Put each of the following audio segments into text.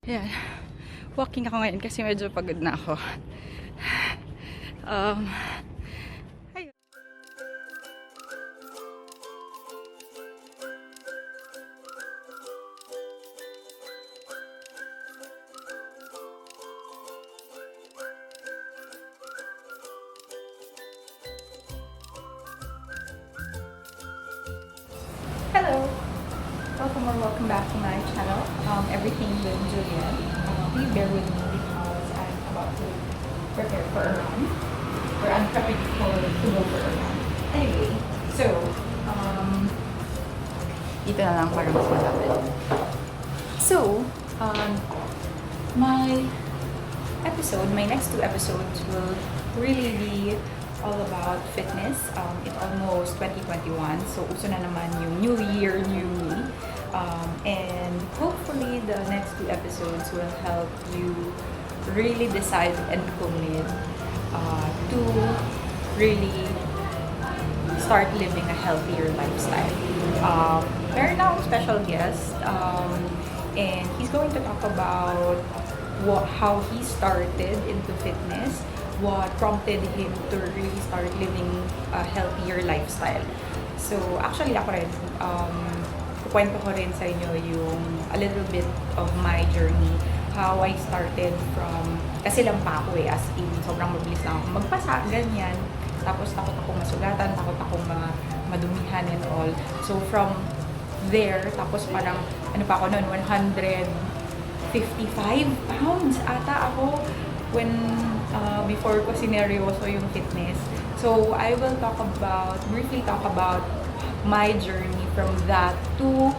Ayan. Walking ako ngayon kasi medyo pagod na ako. Ayun. Hello! Welcome back to my channel, Everything with Julian. Please bear with me because I'm about to prepare for a run. Or I'm prepping to go for a run. Anyway, so, dito na lang para mas malapit. So, my next two episodes will really be all about fitness. It's almost 2021, so uso na naman yung new year, new me. And hopefully the next two episodes will help you really decide and commit to really start living a healthier lifestyle. Meron na akong special guest, and he's going to talk about how he started into fitness, what prompted him to really start living a healthier lifestyle. So actually ako rin, kwento ko rin sa inyo yung a little bit of my journey, how I started from, kasi lampa ako as in, sobrang mabilis lang ako magpasa, ganyan. Tapos takot akong masugatan, takot akong madumihan and all. So from there, tapos parang, ano pa ako noon, 155 pounds ata ako when, before ko sineryoso yung fitness. So I will briefly talk about my journey from that to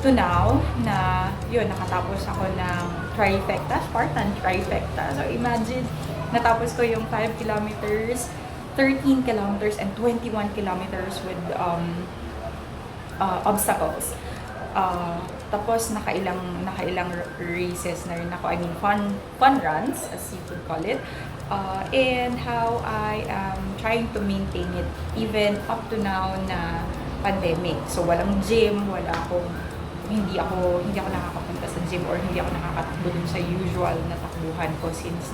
now na yun, nakatapos ako ng trifecta, Spartan trifecta. So imagine, natapos ko yung 5 kilometers, 13 kilometers, and 21 kilometers with obstacles. Tapos nakailang races na rin ako, I mean fun runs as you could call it. And how I am trying to maintain it even up to now na pandemic. So walang gym, hindi ako nakakapunta sa gym or hindi ako nakakatakbo dun sa usual na takbuhan ko since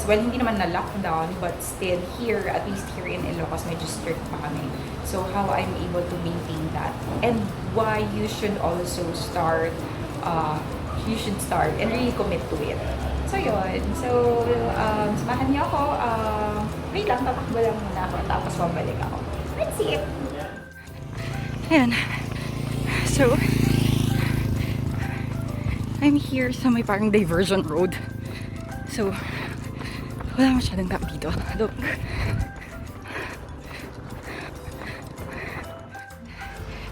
hindi naman na lockdown, but still here, at least here in Ilocos, medyo strict pa kami. So how I'm able to maintain that and why you should also start and really commit to it. So yun. So, samahan niyo ako. Wait lang, tatakbo lang muna ako. Tapos babalik ako. Let's see it. Ayan. So, I'm here sa may parang diversion road. So, wala masyadong tao dito. Look.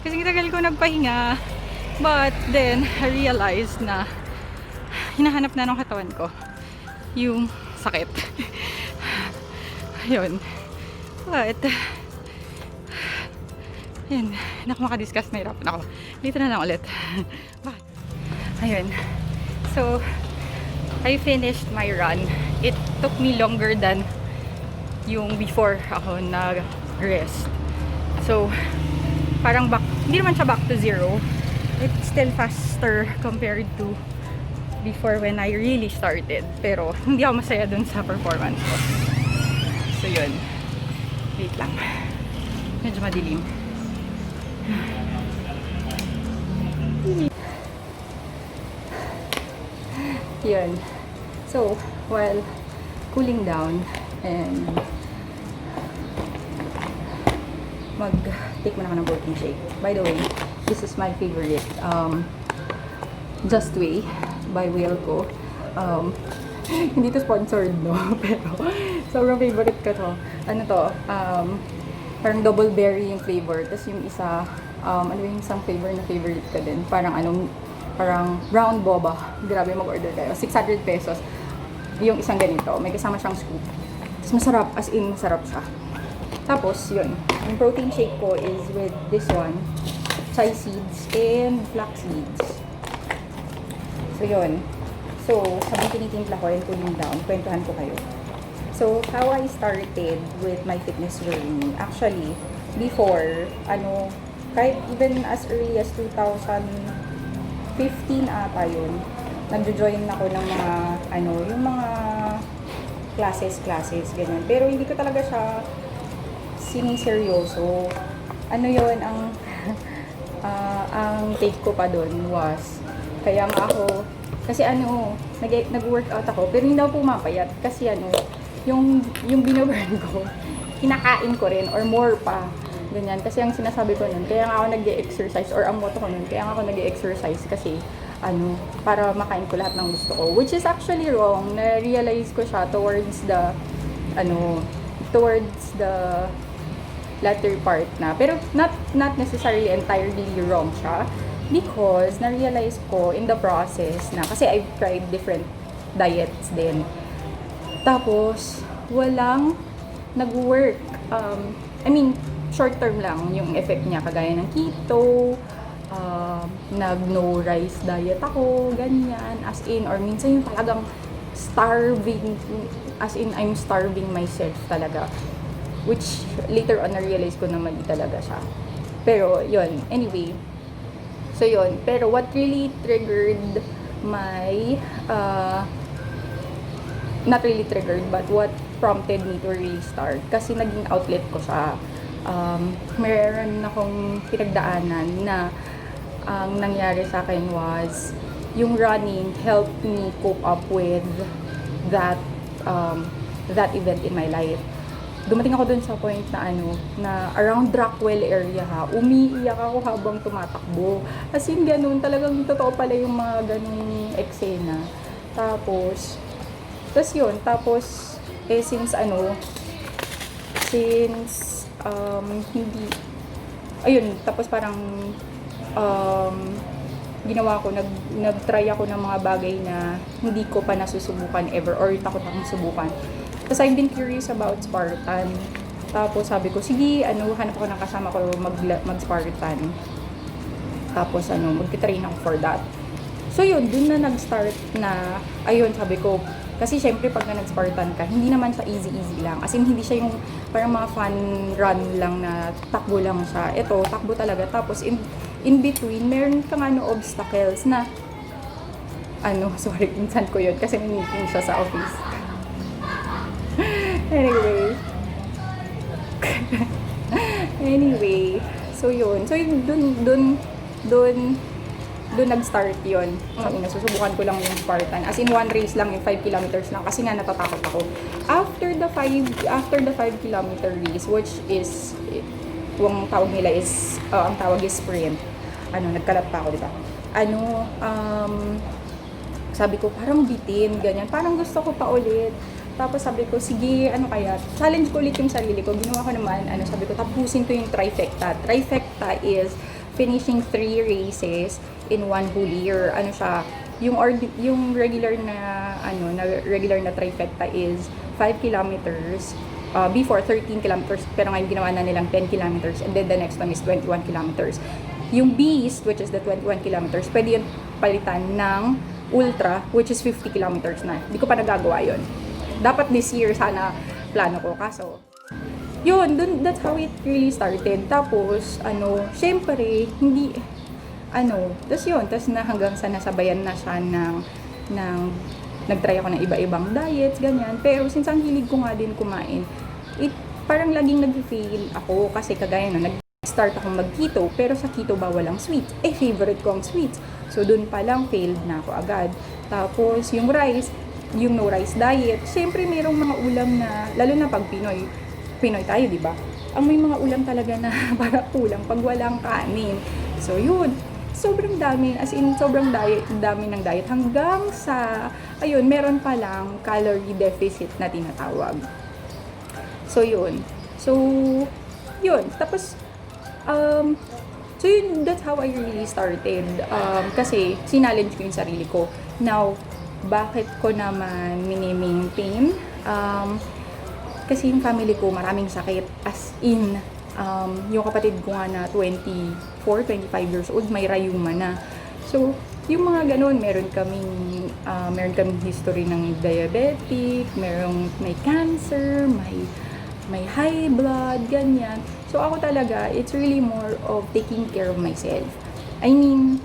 Kasi tagal ko nagpahinga. But then, I realized na hinahanap na ng katawan ko yung sakit. Ayun. But, ayun. Hindi ako makadiscuss, nahirapan ako. Dito na lang ulit. But, ayun. So, I finished my run. It took me longer than yung before ako nag-rest. So, parang hindi naman siya back to zero. It's still faster compared to before when I really started. Pero hindi ako masaya dun sa performance ko. So yun. Wait lang. Medyo madilim. Yun. So, while cooling down and mag-take muna ako ng protein shake. By the way, this is my favorite. Just Way by Whale ko. Hindi to sponsored, no? Pero sobrang favorite ko to. Ano to? Parang double berry yung flavor. Tapos yung isa, ano yung isang flavor na favorite ko din? Parang brown boba. Grabe, mag-order kayo. 600 pesos. Yung isang ganito. May kasama siyang scoop. Tapos masarap. As in, masarap siya. Tapos, yun. Yung protein shake ko is with this one. Chia seeds and flax seeds. So, yun. So, habang tinitimpla ko and cooling down, kwentuhan ko kayo. So, how I started with my fitness journey. Actually, before, kahit even as early as 2000, 15 ata yun, nagjo-join ako ng mga, yung mga classes, ganyan. Pero hindi ko talaga siya siniseryoso. Ano yun, ang take ko pa doon was, kaya nga ako, kasi nag-workout ako, pero hindi ako pumapayat. Kasi yung binaburn ko, kinakain ko rin, or more pa. Ganyan. Kasi ang sinasabi ko nun, kaya nga ako nag-exercise, or ang motto ko nun, kaya nga ako nag-exercise kasi, para makain ko lahat ng gusto ko. Which is actually wrong. Na-realize ko siya towards the latter part na. Pero not necessarily entirely wrong siya. Because na-realize ko in the process na, kasi I've tried different diets din. Tapos, walang nag-work. Short term lang yung effect niya, kagaya ng keto, nag-no rice diet ako, ganyan, as in, or minsan yung talagang starving, as in, I'm starving myself talaga. Which, later on, na-realize ko na mali talaga siya. Pero, yun, anyway. So, yun. Pero, what really triggered my, not really triggered, but what prompted me to restart, kasi naging outlet ko siya. Meron akong pinagdaanan na ang nangyari sa akin was yung running helped me cope up with that event in my life. Dumating ako dun sa point na na around Rockwell area umiiyak ako habang tumatakbo. As in ganun, talagang totoo pala yung mga ganung eksena. Tapos yun, hindi, ayun, tapos parang, ginawa ko, nag-try ako ng mga bagay na hindi ko pa nasusubukan ever, or takot akong subukan. Tapos I've been curious about Spartan. Tapos sabi ko, sige, hanap ako ng kasama ko mag-Spartan. Tapos mag-train ako for that. So yun, dun na nag-start na, ayun, sabi ko, kasi syempre pag nag-Spartan ka, hindi naman siya easy lang. As in, hindi siya yung parang mga fun run lang na takbo lang siya. Ito, takbo talaga. Tapos in between, meron kang obstacles na, sorry, minsan ko yun kasi may meeting siya sa office. Anyway, so yun. So yun, dun nag-start yun. Sabi na, susubukan ko lang yung Spartan. As in, one race lang, yung 5 kilometers lang. Kasi nga, natatakot ako. After the 5 kilometer race, which is, ang tawag nila is, ang tawag is sprint. Nagkalat pa ako, diba? Sabi ko, parang bitin, ganyan. Parang gusto ko pa ulit. Tapos sabi ko, sige, kaya? Challenge ko ulit yung sarili ko. Ginawa ko naman, sabi ko, tapusin ko yung trifecta. Trifecta is finishing 3 races in 1 whole year. Yung regular na trifecta is 5 kilometers, before 13 kilometers, pero ngayon ginawa na nilang 10 kilometers, and then the next one is 21 kilometers. Yung Beast, which is the 21 kilometers, pwede yun palitan ng Ultra, which is 50 kilometers na. Hindi ko pa nagagawa yun. Dapat this year sana plano ko, kaso yun, that's how it really started. Tapos, syempre, hindi, tapos yun, tapos na hanggang sa nasabayan na siya ng nag-try ako ng iba-ibang diets, ganyan. Pero, since ang hilig ko nga din kumain, parang laging nag-fail ako, kasi kagaya nag-start akong mag-keto, pero sa keto bawal ang sweets. Favorite ko ang sweets. So, dun pa lang, failed na ako agad. Tapos, yung rice, yung no rice diet, syempre, mayroong mga ulam na, lalo na pag Pinoy tayo, di ba? Ang may mga ulam talaga na para kulang pag walang kanin. So, yun. Sobrang dami, as in, sobrang dami ng diet. Hanggang sa, ayun, meron pa lang calorie deficit na tinatawag. So, yun. So, yun. Tapos, so yun, that's how I really started. Kasi, sinallenge ko yung sarili ko. Now, bakit ko naman mini-maintain? Kasi yung family ko, maraming sakit. As in, yung kapatid ko nga na 24, 25 years old, may rayuma na. So, yung mga ganun, meron kaming history ng diabetic, may cancer, may high blood, ganyan. So, ako talaga, it's really more of taking care of myself. I mean,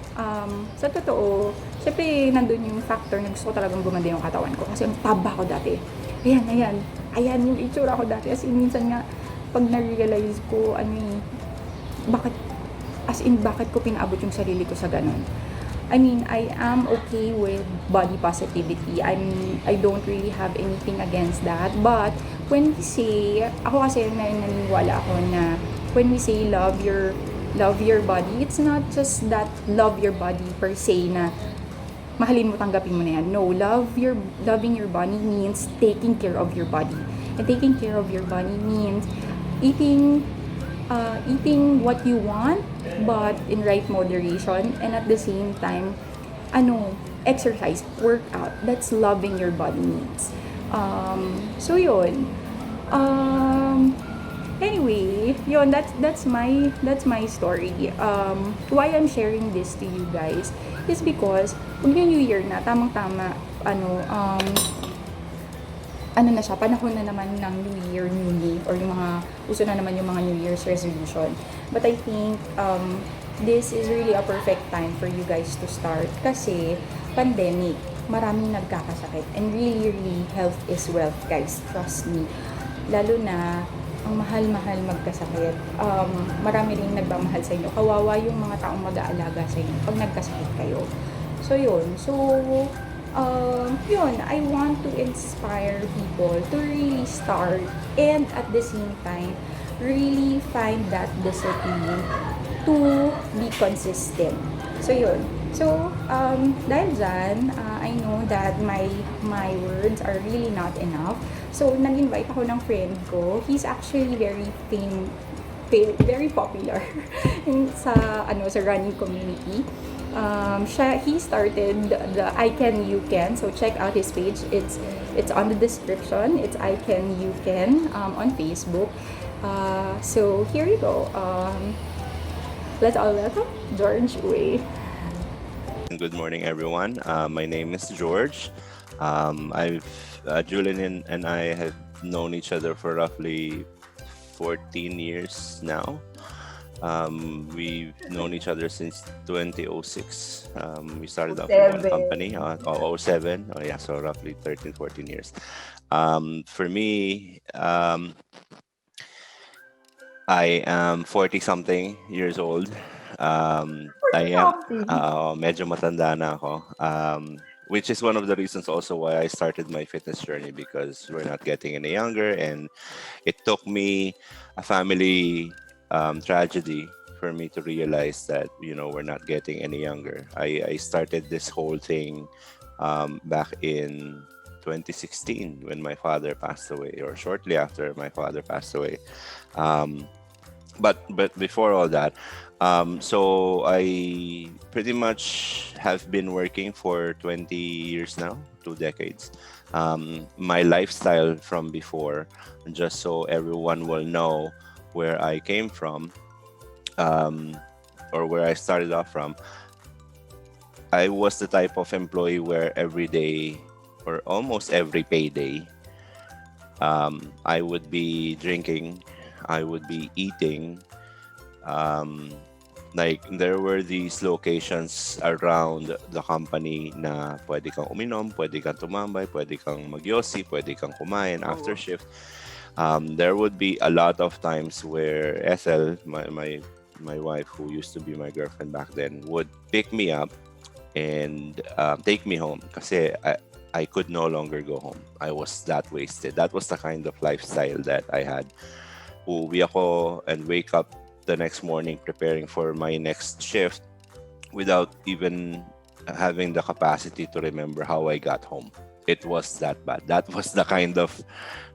sa totoo, syempre nandun yung factor na gusto ko talagang gumanda yung katawan ko kasi ang taba ko dati. Ayan yung itsura ko dati. As in, minsan nga, pag na-realize ko, bakit, bakit ko pinaabot yung sarili ko sa ganun. I mean, I am okay with body positivity. I don't really have anything against that. But when we say, ako kasi naniniwala ako na when we say love your body, it's not just that love your body per se na mahalin mo, tanggapin mo na yan. No, loving your body means taking care of your body. And taking care of your body means eating what you want, but in right moderation, and at the same time, exercise, workout. That's loving your body needs. So yun. Anyway, yun, that's my story. Why I'm sharing this to you guys is because New Year na, tamang-tama, na siya, panahon na naman ng New Year, New Me, or yung mga, uso na naman yung mga New Year's resolution. But I think, this is really a perfect time for you guys to start kasi pandemic, maraming nagkakasakit, and really, health is wealth, guys. Trust me. Lalo na, ang mahal-mahal magkasakit. Marami rin nagmamahal sa inyo. Kawawa yung mga taong mag-aalaga sa inyo pag nagkasakit kayo. So, yun. I want to inspire people to really start and at the same time, really find that discipline to be consistent. So, yun. So, dahil dyan, I know that my words are really not enough. So, nag-invite ako ng friend ko. He's actually very popular sa running community. He started the ICanYouCan, so check out his page. It's on the description. It's ICanYouCan on Facebook. So here you go. Let's all welcome George Uy. Good morning, everyone. My name is George. Julian and I have known each other for roughly 14 years now. We've known each other since 2006. We started off in one company, 07. Oh yeah, so roughly 13, 14 years. For me, I am 40-something years old. I am medyo matanda na ako. Which is one of the reasons also why I started my fitness journey, because we're not getting any younger, and it took me a family tragedy for me to realize that we're not getting any younger. I started this whole thing back in 2016 when my father passed away, or shortly after my father passed away. But before all that, so I pretty much have been working for 20 years now, 2 decades. My lifestyle from before, just so everyone will know where I came from, or where I started off from, I was the type of employee where every day, or almost every payday, I would be drinking, I would be eating. Like, there were these locations around the company na pwede kang uminom, pwede kang tumambay, pwede kang magyosi, pwede kang kumain after shift. There would be a lot of times where Ethel, my wife, who used to be my girlfriend back then, would pick me up and take me home kasi I could no longer go home. I was that wasted. That was the kind of lifestyle that I had. Uuwi ako and wake up the next morning preparing for my next shift without even having the capacity to remember how I got home. It was that bad. That was the kind of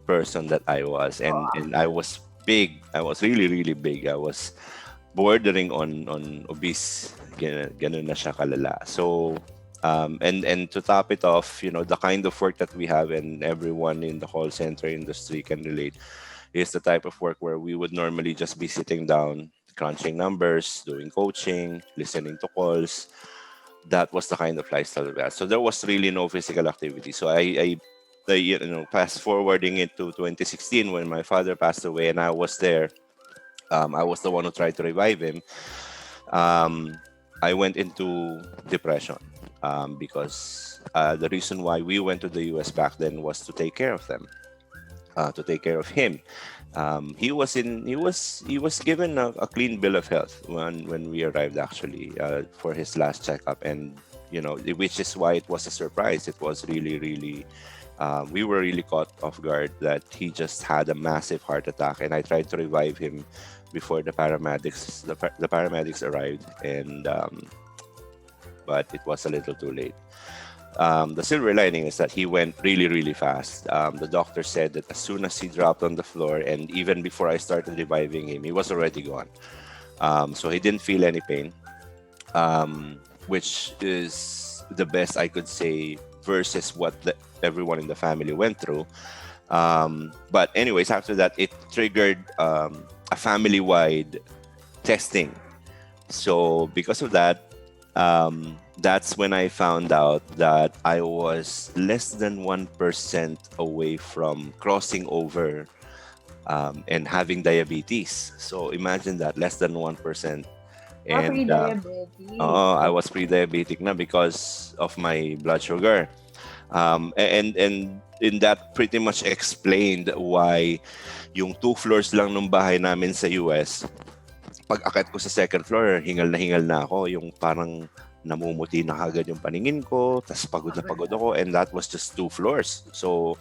person that I was. And I was big. I was really, really big. I was bordering on obese. Ganun na siya kalala. So, and to top it off, the kind of work that we have, and everyone in the call center industry can relate, is the type of work where we would normally just be sitting down, crunching numbers, doing coaching, listening to calls. That was the kind of lifestyle we had. So there was really no physical activity. So I fast forwarding it to 2016 when my father passed away, and I was there. I was the one who tried to revive him. I went into depression because the reason why we went to the US back then was to take care of them, to take care of him. He was given a clean bill of health when we arrived, actually, for his last checkup. And which is why it was a surprise. It was really, really, we were really caught off guard that he just had a massive heart attack. And I tried to revive him before the paramedics arrived, and but it was a little too late. The silver lining is that he went really, really fast. The doctor said that as soon as he dropped on the floor, and even before I started reviving him, he was already gone. So he didn't feel any pain, which is the best I could say versus what everyone in the family went through. But anyways, after that, it triggered a family-wide testing. So because of that, that's when I found out that I was less than 1% away from crossing over and having diabetes. So imagine that, less than 1%. And Pre-diabetes. I was pre-diabetic na because of my blood sugar. And that pretty much explained why yung 2 floors lang ng bahay namin sa US, pag akit ko sa second floor, hingal na ako. Yung parang namumuti na kagad yung paningin ko, tas pagod na pagod ako, and that was just 2 floors. So,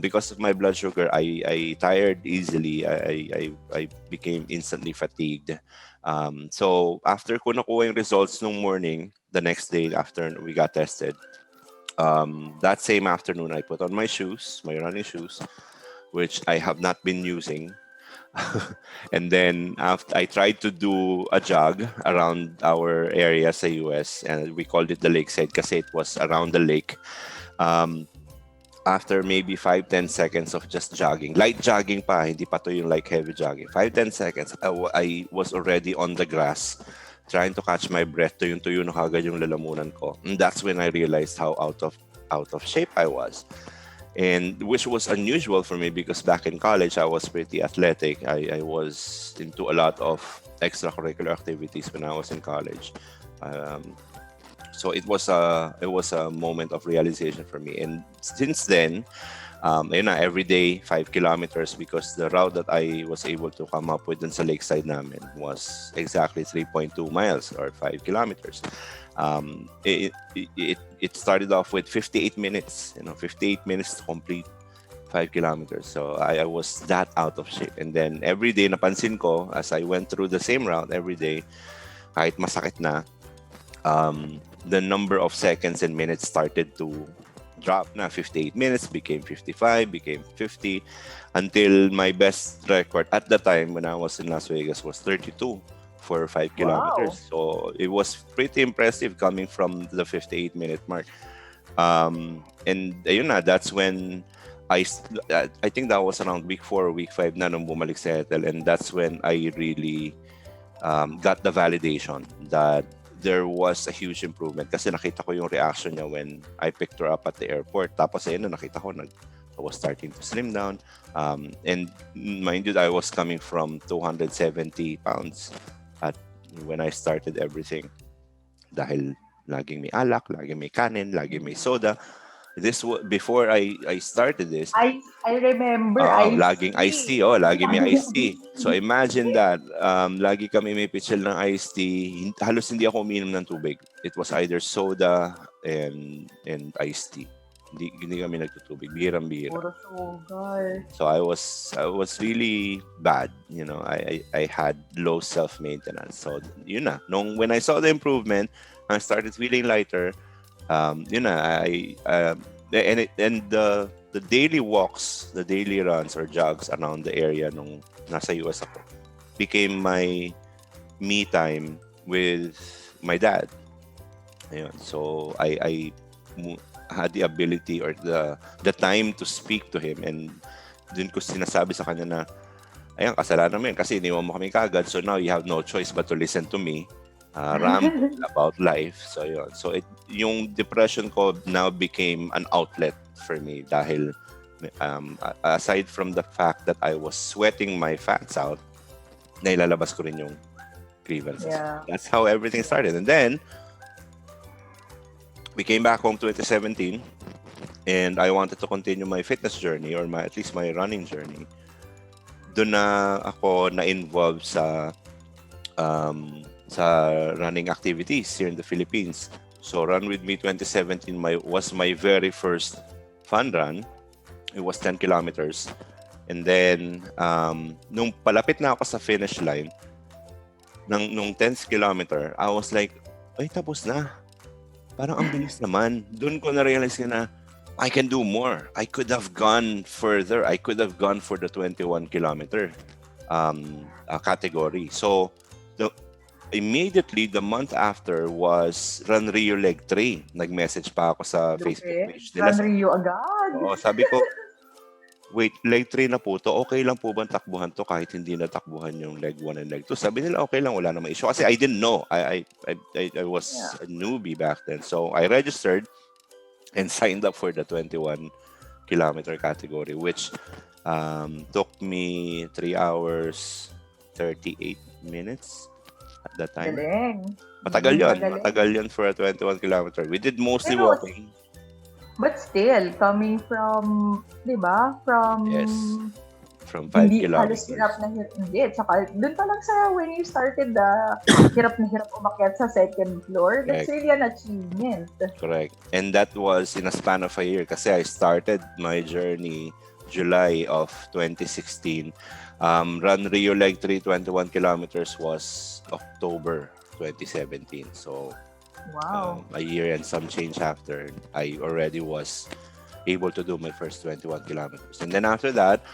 because of my blood sugar, I tired easily. I became instantly fatigued. So, after ko nakuha yung results nung morning, the next day after we got tested, that same afternoon, I put on my shoes, my running shoes, which I have not been using. And then after I tried to do a jog around our area sa US, and we called it the lakeside kasi it was around the lake. After maybe 5-10 seconds of just jogging, light jogging pa, hindi pa to yung like heavy jogging, 5-10 seconds, I was already on the grass trying to catch my breath. Tuyo na kagad yung lalamunan ko. And that's when I realized how out of shape I was. And which was unusual for me because back in college, I was pretty athletic. I was into a lot of extracurricular activities when I was in college. So it was a moment of realization for me. And since then, every day 5 kilometers, because the route that I was able to come up with dun sa lakeside namin was exactly 3.2 miles or 5 kilometers. It started off with 58 minutes, 58 minutes to complete 5 kilometers. So I was that out of shape. And then every day napansin ko as I went through the same route every day, kahit masakit na, the number of seconds and minutes started to drop na. 58 minutes became 55, became 50, until my best record at the time when I was in Las Vegas was 32 for 5 kilometers. So it was pretty impressive coming from the 58-minute mark. And ayun na, that's when I think that was around week 4 or week 5 na nung bumalik sa Ethel, and that's when I really got the validation that there was a huge improvement kasi nakita ko yung reaction niya when I picked her up at the airport. Tapos ayun na, nakita ko I was starting to slim down. And mind you, I was coming from 270 pounds when I started everything. Dahil laging may alak, laging may kanin, laging may soda. This was before I started this. I remember laging iced tea. Laging may iced tea. So imagine that. Lagi kami may pitchel ng iced tea. Halos hindi ako uminom ng tubig. It was either soda and iced tea. Hindi kami nagtutubig. Bihirang-bihira. Puro sugar. So I was really bad. I had low self-maintenance. So yun na. When I saw the improvement, I started feeling lighter. And the daily walks, the daily runs or jogs around the area nung nasa US ako became my me time with my dad. Ayun. So I had the ability or the time to speak to him, and dun ko sinasabi sa kanya na ayan, kasalanan mo yun kasi iniwan mo kami kagad, so now you have no choice but to listen to me ramble about life. So yun. So yung depression ko now became an outlet for me dahil aside from the fact that I was sweating my fats out, nailalabas ko rin yung grievances. Yeah. That's how everything started. And then we came back home 2017, and I wanted to continue my fitness journey, or at least my running journey. Doon na ako na-involve sa running activities here in the Philippines. So Run With Me 2017 was my very first fun run. It was 10 kilometers. And then, nung palapit na ako sa finish line, nung 10th kilometer, I was like, ay, tapos na. Parang ang bilis naman. Doon ko na-realize na, I can do more. I could have gone further. I could have gone for the 21 kilometer category. So, immediately, the month after was Run Rio Leg 3. Nag-message pa ako sa Facebook page nila. Run Rio agad. Oo, sabi ko, wait, leg 3 na po to. Okay lang po bang takbuhan to kahit hindi na takbuhan yung leg 1 and leg 2? Sabi nila, okay lang, wala namang issue. Kasi I didn't know. I was a newbie back then. So, I registered and signed up for the 21 kilometer category, which took me 3 hours 38 minutes at that time. Galing. Matagal yun. Magaling. Matagal yun for a 21 kilometer. We did mostly Pero, walking. But still, coming from, di ba? From, Yes. From 5 hindi kilometers. halos hirap na hirap. Hindi. Tsaka, dun pa lang sa when you started hirap na hirap umakyat sa second floor, that's Correct. really an achievement. Correct. And that was in a span of a year kasi I started my journey July of 2016. Run Rio Leg 3, 21 kilometers was October 2017. So, Wow. a year and some change after, I already was able to do my first 21 kilometers. And then after that,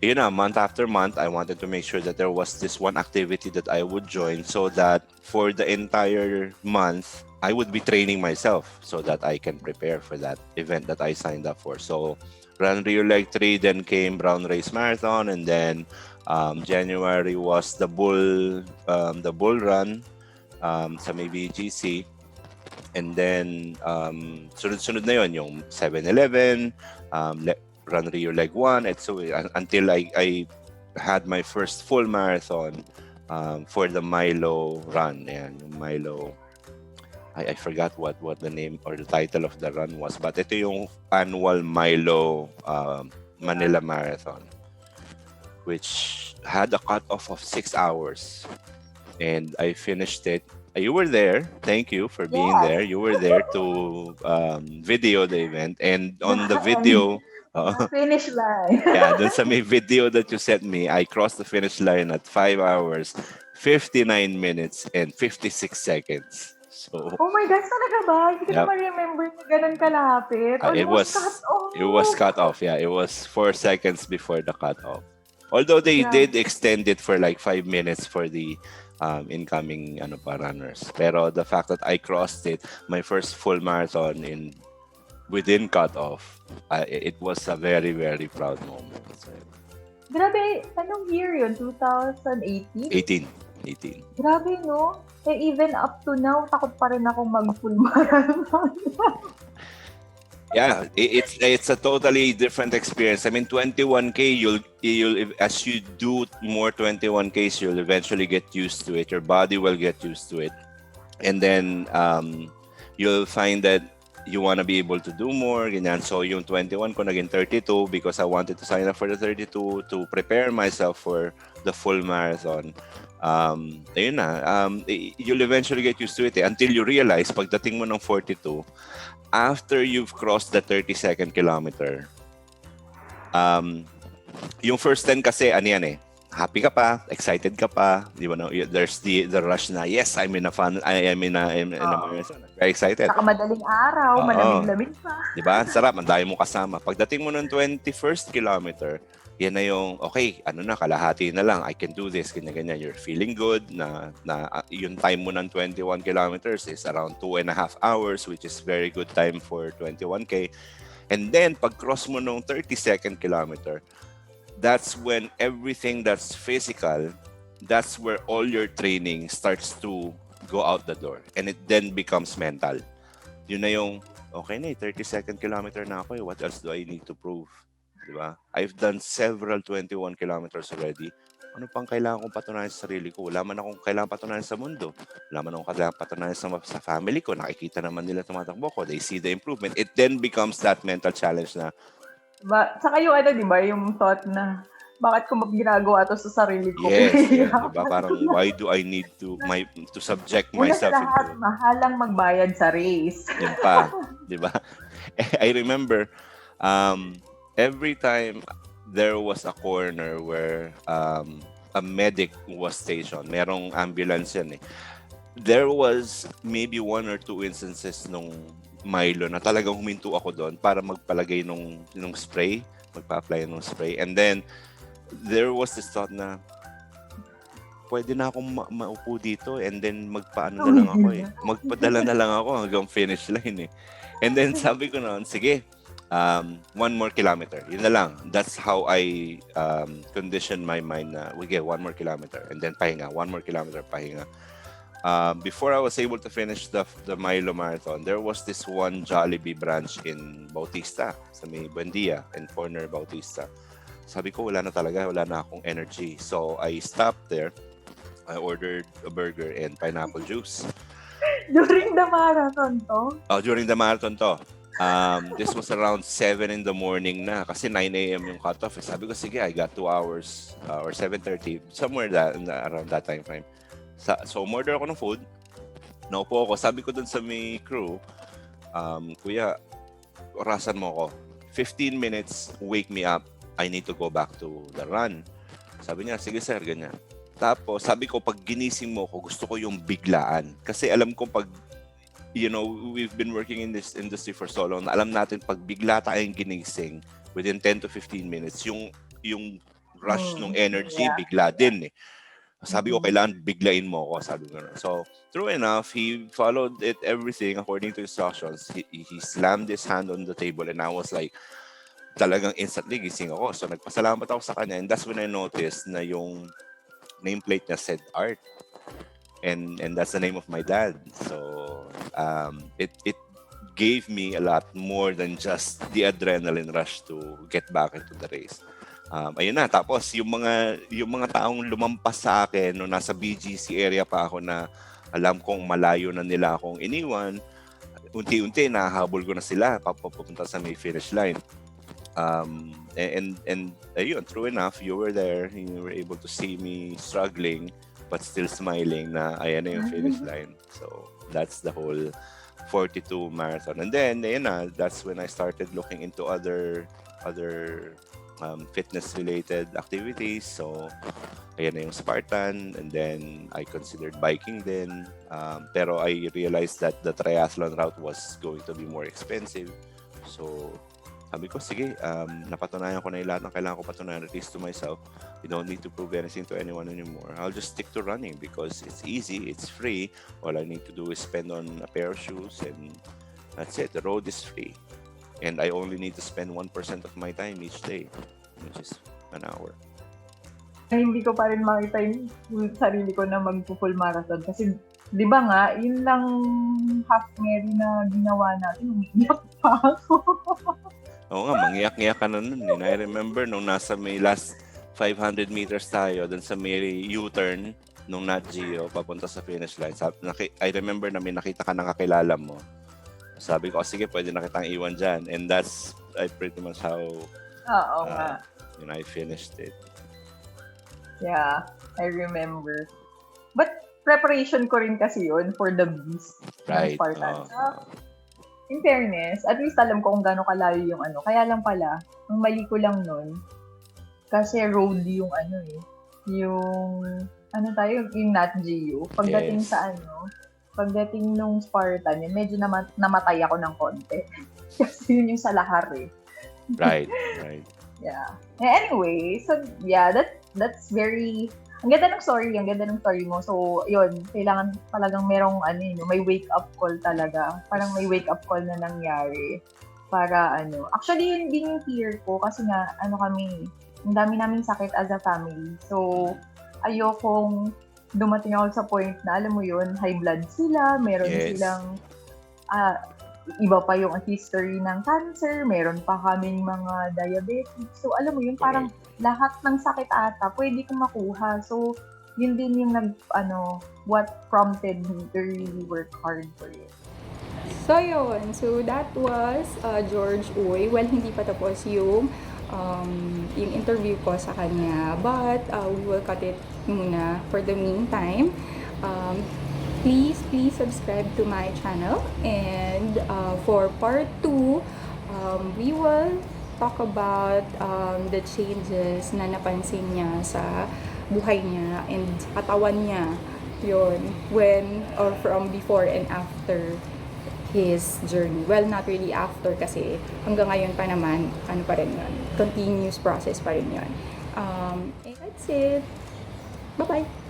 month after month, I wanted to make sure that there was this one activity that I would join so that for the entire month, I would be training myself so that I can prepare for that event that I signed up for. So Run Rio Leg 3, then came Brown Race Marathon, and then January was the Bull Run sa may BGC. And then, sunod-sunod na yon yung 7-Eleven, Run Rio Leg 1, and so until I had my first full marathon for the Milo run. Ayan, yung Milo. I forgot what the name or the title of the run was, but ito yung annual Milo Manila Marathon, which had a cutoff of 6 hours. And I finished it. You were there. Thank you for being there. You were there to video the event. And on the video, Finish line. yeah, dun sa may video that you sent me, I crossed the finish line at 5 hours, 59 minutes, and 56 seconds. So, Oh my gosh, talaga ba? Hindi ko Yep. na ma-remember na ganun kalapit. it was cut off. Yeah, it was 4 seconds before the cut off. Although they did extend it for like 5 minutes for the incoming runners. Pero the fact that I crossed it, my first full marathon within cutoff, it was a very, very proud moment. So, Grabe, anong year yun? 2018? 18. Grabe, no? Even up to now, takot pa rin akong mag-full marathon. Yeah, it's a totally different experience. I mean, 21K, you'll as you do more 21Ks, you'll eventually get used to it. Your body will get used to it, and then you'll find that you want to be able to do more. Ganyan. So yung 21 ko naging 32 because I wanted to sign up for the 32 to prepare myself for the full marathon. Ayun na, you'll eventually get used to it until you realize pagdating mo ng 42, after you've crossed the 32nd kilometer, yung first 10 kasi, happy ka pa, excited ka pa, di ba? No? There's the rush na, yes, I'm in a marathon. Very excited. Saka madaling araw, malamig-lamig pa. Di ba? Sarap, ang dami mo kasama. Pagdating mo ng 21st kilometer, yan na yung, okay, kalahati na lang, I can do this, ganyan. You're feeling good na yung time mo ng 21 kilometers is around 2.5 hours, which is very good time for 21K. And then, pag cross mo ng 32nd kilometer, that's when everything that's physical, that's where all your training starts to go out the door. And it then becomes mental. Yun na yung, okay na 32nd kilometer na ako, what else do I need to prove? di ba? I've done several 21 kilometers already. Ano pang kailangan kong patunayan sa sarili ko? Wala man akong kailangan patunayan sa mundo. Wala man akong kailangan patunayan sa family ko. Nakikita naman nila tumatakbo ko. They see the improvement. It then becomes that mental challenge na, Saka yung di ba, yung thought na, bakit ko ginagawa to sa sarili ko? yes, di Pinahirapan ba? Parang, ko na. why do I need to subject Una sa myself lahat, into mahalang magbayad sa race. yun pa, di ba? I remember, every time there was a corner where a medic was stationed, merong ambulance yan eh. There was maybe 1 or 2 instances nung Milo na talagang huminto ako doon para magpalagay nung spray, magpa-apply nung spray. And then, there was this thought na, pwede na akong maupo dito and then magpaano na lang ako eh. Magpadala na lang ako hanggang finish line eh. And then sabi ko noon, sige, 1 more kilometer. Yun na lang. That's how I condition my mind na, we get 1 more kilometer. And then pahinga, 1 more kilometer, pahinga. Before I was able to finish the Milo Marathon, there was this one Jollibee branch in Bautista, sa may Buendia, in corner Bautista. Sabi ko, wala na talaga, wala na akong energy. So I stopped there. I ordered a burger and pineapple juice. During the marathon to? During the marathon to. This was around 7 in the morning na kasi 9 a.m. yung cutoff. Sabi ko, sige, I got 2 hours or 7:30, somewhere around that time frame. So, umorder ako ng food. Naupo ako. Sabi ko dun sa may crew, Kuya, orasan mo ako. 15 minutes, wake me up. I need to go back to the run. Sabi niya, sige sir, ganyan. Tapos, sabi ko, pag ginising mo ko, gusto ko yung biglaan. Kasi alam ko pag, we've been working in this industry for so long, alam natin pag bigla tayong ginising, within 10 to 15 minutes, yung rush ng energy, bigla din eh. Sabi ko, kailangan biglain mo ako. Sabi ko, so, true enough, he followed everything according to instructions. He slammed his hand on the table and I was like, talagang instantly gising ako. So, nagpasalamat ako sa kanya and that's when I noticed na yung nameplate niya said art. And that's the name of my dad. So, it gave me a lot more than just the adrenaline rush to get back into the race. Ayun na, tapos yung mga taong lumampas sa akin no nasa BGC area pa ako na alam kong malayo na nila akong iniwan, unti-unti nahahabol ko na sila papunta sa may finish line. And ayun, true enough, you were there, you were able to see me struggling but still smiling na ayan na yung finish line. So that's the whole 42 marathon. And then ayun na, that's when I started looking into other fitness-related activities. So, ayan na yung Spartan. And then, I considered biking din. Pero I realized that the triathlon route was going to be more expensive. So, sabi ko, sige, napatunayan ko na yung lahat ng kailangan ko patunayan, at least to myself. You don't need to prove anything to anyone anymore. I'll just stick to running because it's easy, it's free. All I need to do is spend on a pair of shoes and that's it. The road is free. And I only need to spend 1% of my time each day, which is an hour. Hindi ko pa rin makita yung sarili ko na mag-full marathon. Kasi, di ba nga, yun lang half Mary na ginawa natin. Umiiyak pa ako. Oo nga, mangiyak-ngiyak ka na nun. I remember nung nasa may last 500 meters tayo, dun sa may U-turn, nung Nat Geo, papunta sa finish line. I remember na may nakita ka na kakilala mo. Sabi ko, sige, pwede na kitang iwan dyan. And that's pretty much how I finished it. Yeah, I remember. But preparation ko rin kasi yun for the beast ng Right. Spartan. In fairness, at least alam ko kung gaano kalayo yung ano. Kaya lang pala, ang mali ko lang nun, kasi road yung yung Nat Geo. Pagdating Yes. pagdating nung Spartan, medyo namatay ako ng konti. Kasi yun yung sa lahar eh. Right. Yeah. Anyway, so yeah, that's very... Ang ganda ng story mo. So, yun, kailangan talagang merong may wake-up call talaga. Parang may wake-up call na nangyari. Para Actually, yun din yung fear ko kasi nga, kami, ang dami naming sakit as a family. So, ayokong dumating ako sa point na, alam mo yun, high blood sila, meron silang iba pa yung history ng cancer, meron pa kaming mga diabetic. So, alam mo yun, parang lahat ng sakit ata, pwede kong makuha. So, yun din yung what prompted me to really work hard for it. So yun, so that was George Uy. Well, hindi pa tapos yung interview ko sa kanya, but we will cut it muna for the meantime. Please subscribe to my channel, and for part 2, we will talk about the changes na napansin niya sa buhay niya and sa katawan niya, yun, when or from before and after his journey. Well, not really after kasi hanggang ngayon pa naman, ano pa rin yun, continuous process pa rin yun. And that's it. Bye-bye!